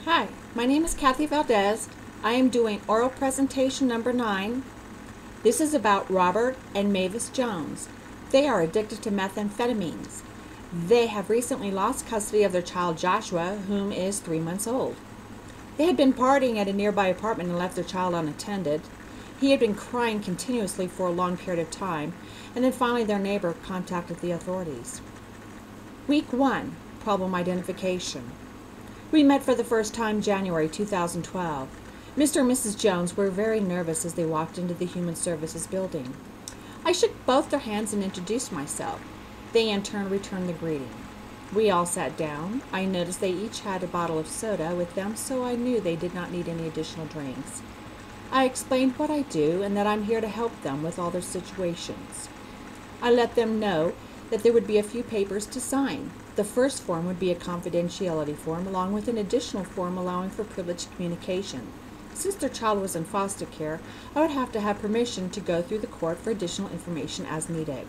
Hi, my name is Kathy Valdez. I am doing oral presentation number 9. This is about Robert and Mavis Jones. They are addicted to methamphetamines. They have recently lost custody of their child Joshua, whom is 3 months old. They had been partying at a nearby apartment and left their child unattended. He had been crying continuously for a long period of time, and then finally their neighbor contacted the authorities. Week 1, problem identification. We met for the first time January 2012. Mr. and Mrs. Jones were very nervous as they walked into the Human Services building. I shook both their hands and introduced myself. They in turn returned the greeting. We all sat down. I noticed they each had a bottle of soda with them, so I knew they did not need any additional drinks. I explained what I do and that I'm here to help them with all their situations. I let them know that there would be a few papers to sign. The first form would be a confidentiality form, along with an additional form allowing for privileged communication. Since their child was in foster care, I would have to have permission to go through the court for additional information as needed.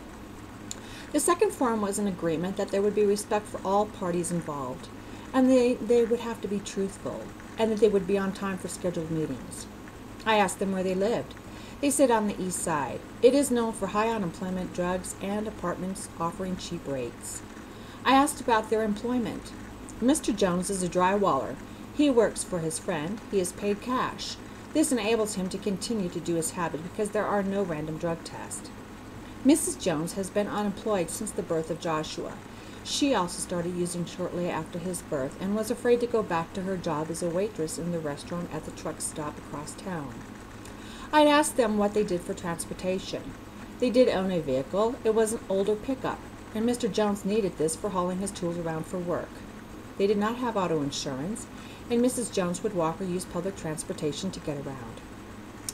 The second form was an agreement that there would be respect for all parties involved, and they would have to be truthful, and that they would be on time for scheduled meetings. I asked them where they lived. They said on the east side. It is known for high unemployment, drugs, and apartments offering cheap rates. I asked about their employment. Mr. Jones is a drywaller. He works for his friend. He is paid cash. This enables him to continue to do his habit because there are no random drug tests. Mrs. Jones has been unemployed since the birth of Joshua. She also started using shortly after his birth and was afraid to go back to her job as a waitress in the restaurant at the truck stop across town. I'd asked them what they did for transportation. They did own a vehicle. It was an older pickup, and Mr. Jones needed this for hauling his tools around for work. They did not have auto insurance, and Mrs. Jones would walk or use public transportation to get around.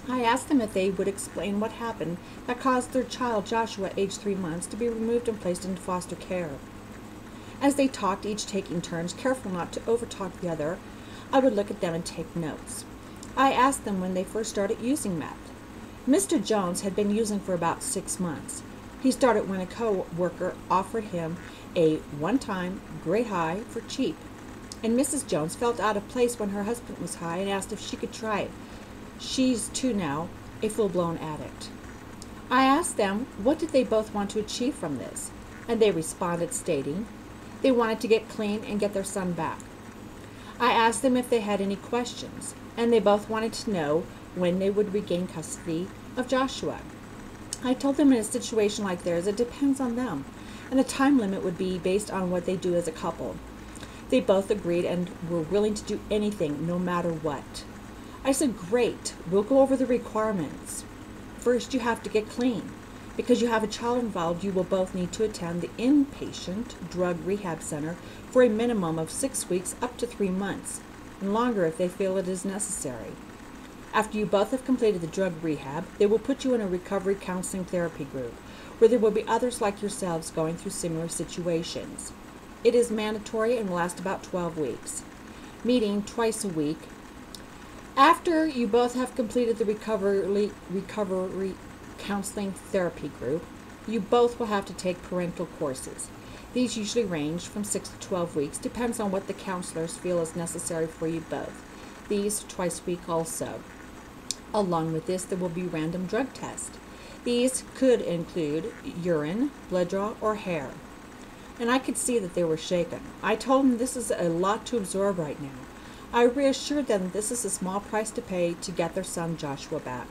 I asked them if they would explain what happened that caused their child, Joshua, aged 3 months, to be removed and placed into foster care. As they talked, each taking turns, careful not to overtalk the other, I would look at them and take notes. I asked them when they first started using meth. Mr. Jones had been using for about 6 months. He started when a co-worker offered him a one-time great high for cheap, and Mrs. Jones felt out of place when her husband was high and asked if she could try it. She's too now, a full-blown addict. I asked them what did they both want to achieve from this, and they responded stating they wanted to get clean and get their son back. I asked them if they had any questions, and they both wanted to know when they would regain custody of Joshua. I told them in a situation like theirs, it depends on them, and the time limit would be based on what they do as a couple. They both agreed and were willing to do anything, no matter what. I said, great, we'll go over the requirements. First, you have to get clean. Because you have a child involved, you will both need to attend the inpatient drug rehab center for a minimum of 6 weeks up to 3 months, and longer if they feel it is necessary. After you both have completed the drug rehab, they will put you in a recovery counseling therapy group, where there will be others like yourselves going through similar situations. It is mandatory and will last about 12 weeks, meeting twice a week. After you both have completed the recovery counseling therapy group, you both will have to take parental courses. These usually range from 6 to 12 weeks, depends on what the counselors feel is necessary for you both. These twice a week also. Along with this, there will be random drug tests. These could include urine, blood draw, or hair. And I could see that they were shaken. I told them this is a lot to absorb right now. I reassured them this is a small price to pay to get their son Joshua back.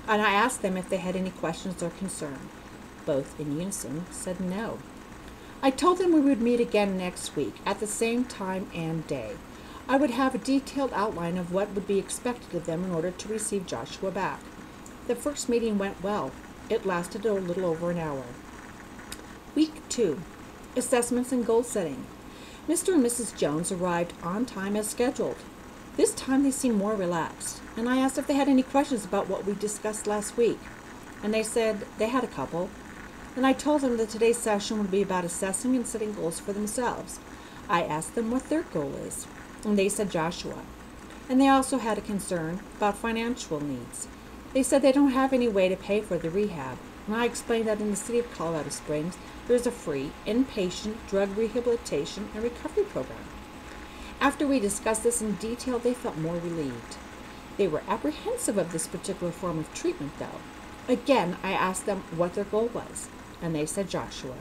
And I asked them if they had any questions or concern. Both in unison said no. I told them we would meet again next week at the same time and day. I would have a detailed outline of what would be expected of them in order to receive Joshua back. The first meeting went well. It lasted a little over an hour. Week 2. Assessments and goal setting. Mr. and Mrs. Jones arrived on time as scheduled. This time they seemed more relaxed, and I asked if they had any questions about what we discussed last week, and they said they had a couple. And I told them that today's session would be about assessing and setting goals for themselves. I asked them what their goal is, and they said Joshua. And they also had a concern about financial needs. They said they don't have any way to pay for the rehab, and I explained that in the city of Colorado Springs, there is a free inpatient drug rehabilitation and recovery program. After we discussed this in detail, they felt more relieved. They were apprehensive of this particular form of treatment, though. Again, I asked them what their goal was, and they said Joshua.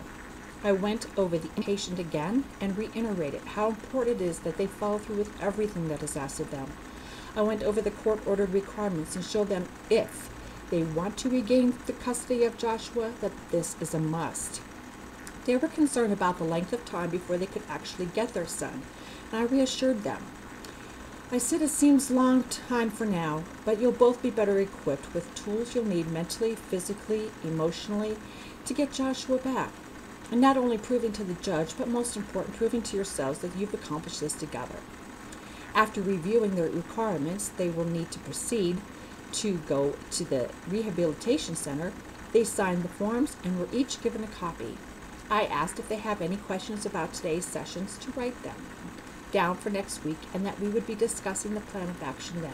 I went over the inpatient again and reiterated how important it is that they follow through with everything that is asked of them. I went over the court-ordered requirements and showed them if they want to regain the custody of Joshua, that this is a must. They were concerned about the length of time before they could actually get their son, and I reassured them. I said it seems a long time for now, but you'll both be better equipped with tools you'll need mentally, physically, emotionally to get Joshua back. And not only proving to the judge, but most important, proving to yourselves that you've accomplished this together. After reviewing their requirements, they will need to proceed to go to the rehabilitation center. They signed the forms and were each given a copy. I asked if they have any questions about today's sessions to write them down for next week, and that we would be discussing the plan of action then.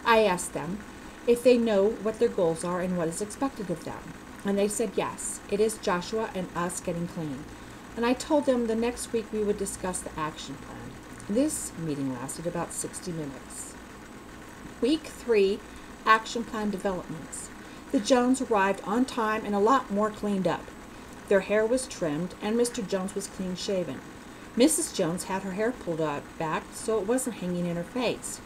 I asked them if they know what their goals are and what is expected of them, and they said yes, it is Joshua and us getting clean. And I told them the next week we would discuss the action plan. This meeting lasted about 60 minutes. Week 3, action plan developments. The Jones arrived on time and a lot more cleaned up. Their hair was trimmed, and Mr. Jones was clean shaven. Mrs. Jones had her hair pulled back so it wasn't hanging in her face.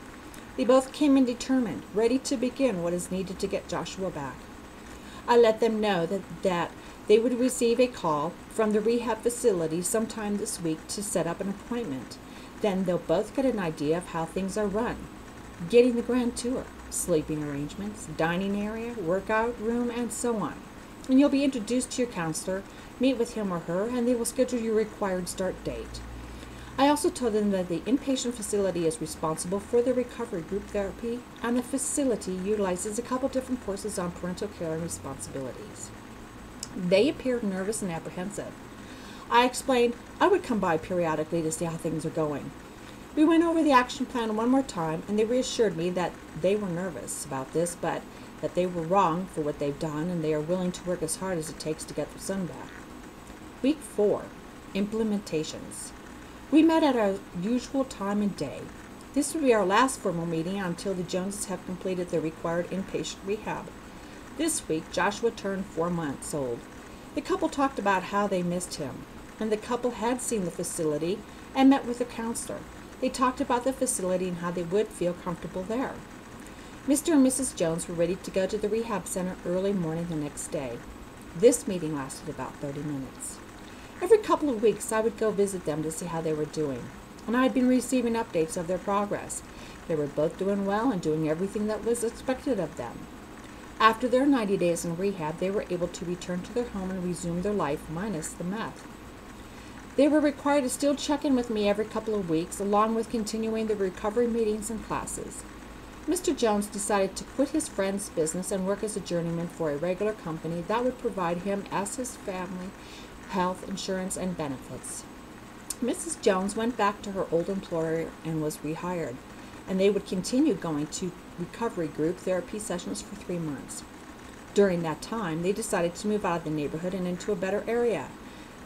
They both came in determined, ready to begin what is needed to get Joshua back. I let them know that they would receive a call from the rehab facility sometime this week to set up an appointment. Then they'll both get an idea of how things are run, getting the grand tour, sleeping arrangements, dining area, workout room, and so on. And you'll be introduced to your counselor, meet with him or her, and they will schedule your required start date. I also told them that the inpatient facility is responsible for the recovery group therapy, and the facility utilizes a couple different courses on parental care and responsibilities. They appeared nervous and apprehensive. I explained I would come by periodically to see how things are going. We went over the action plan one more time, and they reassured me that they were nervous about this, but that they were wrong for what they've done, and they are willing to work as hard as it takes to get their son back. Week 4, implementations. We met at our usual time and day. This will be our last formal meeting until the Joneses have completed their required inpatient rehab. This week, Joshua turned 4 months old. The couple talked about how they missed him, and the couple had seen the facility and met with a counselor. They talked about the facility and how they would feel comfortable there. Mr. and Mrs. Jones were ready to go to the rehab center early morning the next day. This meeting lasted about 30 minutes. Every couple of weeks, I would go visit them to see how they were doing, and I had been receiving updates of their progress. They were both doing well and doing everything that was expected of them. After their 90 days in rehab, they were able to return to their home and resume their life minus the meth. They were required to still check in with me every couple of weeks, along with continuing the recovery meetings and classes. Mr. Jones decided to quit his friend's business and work as a journeyman for a regular company that would provide him as his family health insurance and benefits. Mrs. Jones went back to her old employer and was rehired, and they would continue going to recovery group therapy sessions for 3 months. During that time, they decided to move out of the neighborhood and into a better area.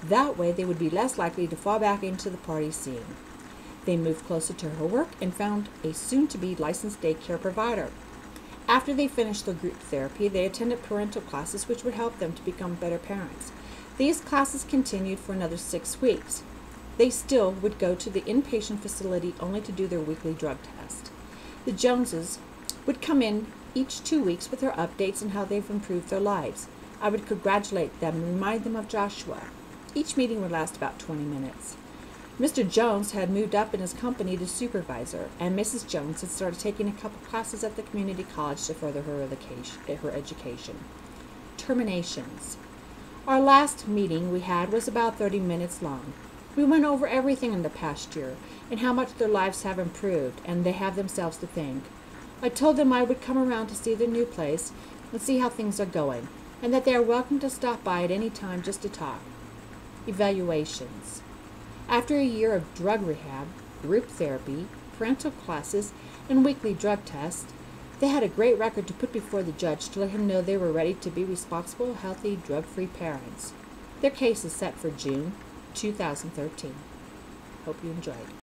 That way, they would be less likely to fall back into the party scene. They moved closer to her work and found a soon-to-be licensed daycare provider. After they finished their group therapy, they attended parental classes which would help them to become better parents. These classes continued for another 6 weeks. They still would go to the inpatient facility only to do their weekly drug test. The Joneses would come in each 2 weeks with their updates on how they've improved their lives. I would congratulate them and remind them of Joshua. Each meeting would last about 20 minutes. Mr. Jones had moved up in his company to supervisor, and Mrs. Jones had started taking a couple classes at the community college to further her education. Terminations. Our last meeting we had was about 30 minutes long. We went over everything in the past year and how much their lives have improved, and they have themselves to thank. I told them I would come around to see their new place and see how things are going, and that they are welcome to stop by at any time just to talk. Evaluations. After a year of drug rehab, group therapy, parental classes, and weekly drug tests, they had a great record to put before the judge to let him know they were ready to be responsible, healthy, drug-free parents. Their case is set for June 2013. Hope you enjoyed.